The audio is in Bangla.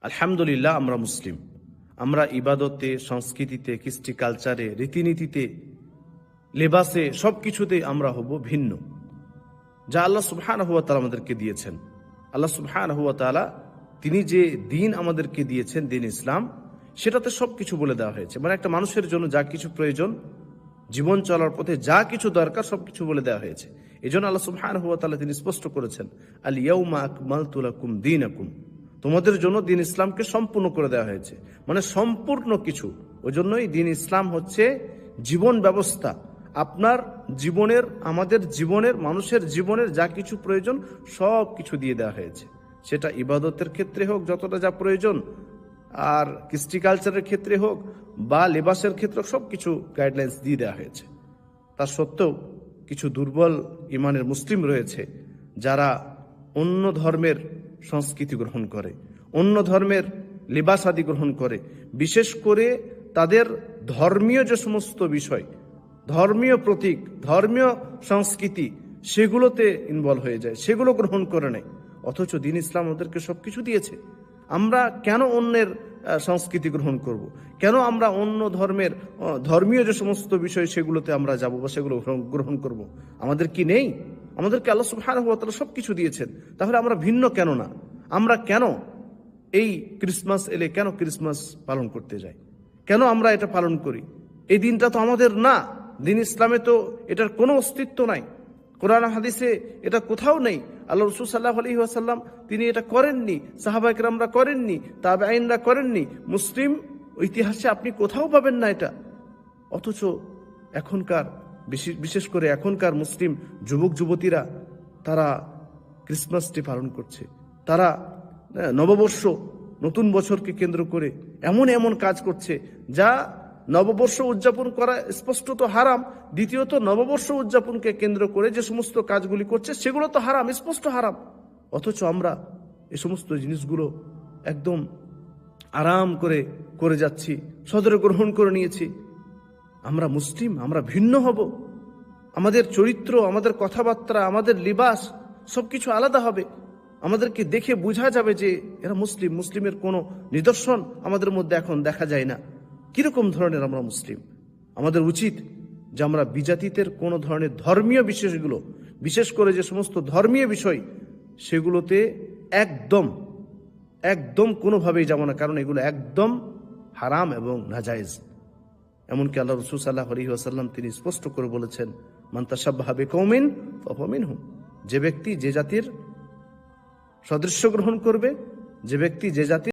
আলহামদুলিল্লাহ আমরা মুসলিম। আমরা ইবাদতে, সংস্কৃতিতে, কৃষ্টি কালচারে, রীতিনীতিতে, লেবাসে, সবকিছুতেই আমরা হব ভিন্ন, যা আল্লাহ সুবহানাহু ওয়া তাআলা আমাদেরকে দিয়েছেন। আল্লাহ সুবহানাহু ওয়া তাআলা তিনি যে দিন আমাদেরকে দিয়েছেন, দিন ইসলাম, সেটাতে সবকিছু বলে দেওয়া হয়েছে। মানে একটা মানুষের জন্য যা কিছু প্রয়োজন, জীবন চলার পথে যা কিছু দরকার, সবকিছু বলে দেওয়া হয়েছে। এই জন্য আল্লাহ সুবহানাহু ওয়া তাআলা তিনি স্পষ্ট করেছেন, আল ইয়াউমা আকমালতু লাকুম দীনাকুম, তোমাদের জন্য দিন ইসলামকে সম্পূর্ণ করে দেওয়া হয়েছে। মানে সম্পূর্ণ কিছু। ওই জন্যই দিন ইসলাম হচ্ছে জীবন ব্যবস্থা। আপনার জীবনের, আমাদের জীবনের, মানুষের জীবনের যা কিছু প্রয়োজন সব কিছু দিয়ে দেওয়া হয়েছে। সেটা ইবাদতের ক্ষেত্রে হোক যতটা যা প্রয়োজন, আর কৃষ্টি কালচারের ক্ষেত্রে হোক বা লেবাসের ক্ষেত্রে, সব কিছু গাইডলাইন্স দিয়ে দেওয়া হয়েছে। তা সত্ত্বেও কিছু দুর্বল ইমানের মুসলিম রয়েছে, যারা অন্য ধর্মের সংস্কৃতি গ্রহণ করে, অন্য ধর্মের লিবাস আদি গ্রহণ করে। বিশেষ করে তাদের ধর্মীয় যে সমস্ত বিষয়, ধর্মীয় প্রতীক, ধর্মীয় সংস্কৃতি, সেগুলোতে ইনভলভ হয়ে যায়, সেগুলো গ্রহণ করে নেয়। অথচ দিন ইসলাম ওদেরকে সবকিছু দিয়েছে। আমরা কেন অন্যের সংস্কৃতি গ্রহণ করব? কেন আমরা অন্য ধর্মের ধর্মীয় যে সমস্ত বিষয় সেগুলোতে আমরা যাব বা সেগুলো গ্রহণ করব? আমাদের কি নেই? আমাদেরকে আল্লাহ সুবহানাহু ওয়া তাআলা সবকিছু দিয়েছেন। তাহলে আমরা ভিন্ন কেন না? আমরা কেন এই ক্রিসমাস এলে কেন ক্রিসমাস পালন করতে যাই? কেন আমরা এটা পালন করি? এই দিনটা তো আমাদের না। দিন ইসলামে তো এটার কোনো অস্তিত্ব নাই। কোরআন হাদিসে এটা কোথাও নেই। আল্লাহ রাসূল সাল্লাল্লাহু আলাইহি ওয়াসাল্লাম তিনি এটা করেননি, সাহাবা ইকরামরা করেননি, তাবেঈনরা করেননি। মুসলিম ইতিহাসে আপনি কোথাও পাবেন না এটা। অথচ এখনকার বিশেষ করে এখনকার মুসলিম যুবক যুবতীরা তারা ক্রিসমাসটি পালন করছে। তারা নববর্ষ, নতুন বছরকে কেন্দ্র করে এমন এমন কাজ করছে যা নববর্ষ উদযাপন করা স্পষ্টত হারাম। দ্বিতীয়ত, নববর্ষ উদযাপনকে কেন্দ্র করে যে সমস্ত কাজগুলি করছে সেগুলো তো হারাম, স্পষ্ট হারাম। অথচ আমরা এই সমস্ত জিনিসগুলো একদম আরাম করে করে যাচ্ছি, সদরে গ্রহণ করে নিয়েছি। আমরা মুসলিম, আমরা ভিন্ন হব। আমাদের চরিত্র, আমাদের কথাবার্তা, আমাদের লিবাস সবকিছু আলাদা হবে। আমাদেরকে দেখে বোঝা যাবে যে এরা মুসলিম। মুসলিমের কোনো নিদর্শন আমাদের মধ্যে এখন দেখা যায় না। কিরকম ধরনের আমরা মুসলিম? আমাদের উচিত যে আমরা বিজাতিদের কোনো ধরনের ধর্মীয় বিষয়গুলো, বিশেষ করে যে সমস্ত ধর্মীয় বিষয়, সেগুলোতে একদম একদম কোনোভাবেই যাব না, কারণ এগুলো একদম হারাম এবং নাজায়েজ। এমনকি আল্লাহ রাসূল সাল্লাল্লাহু আলাইহি ওয়াসাল্লাম তিনি স্পষ্ট করে বলেছেন, মান তাশাব্বাহা বিকওমিন ফাহুয়া মিনহুম, যে ব্যক্তি যে জাতির সদৃশ্য গ্রহণ করবে, যে ব্যক্তি যে জাতির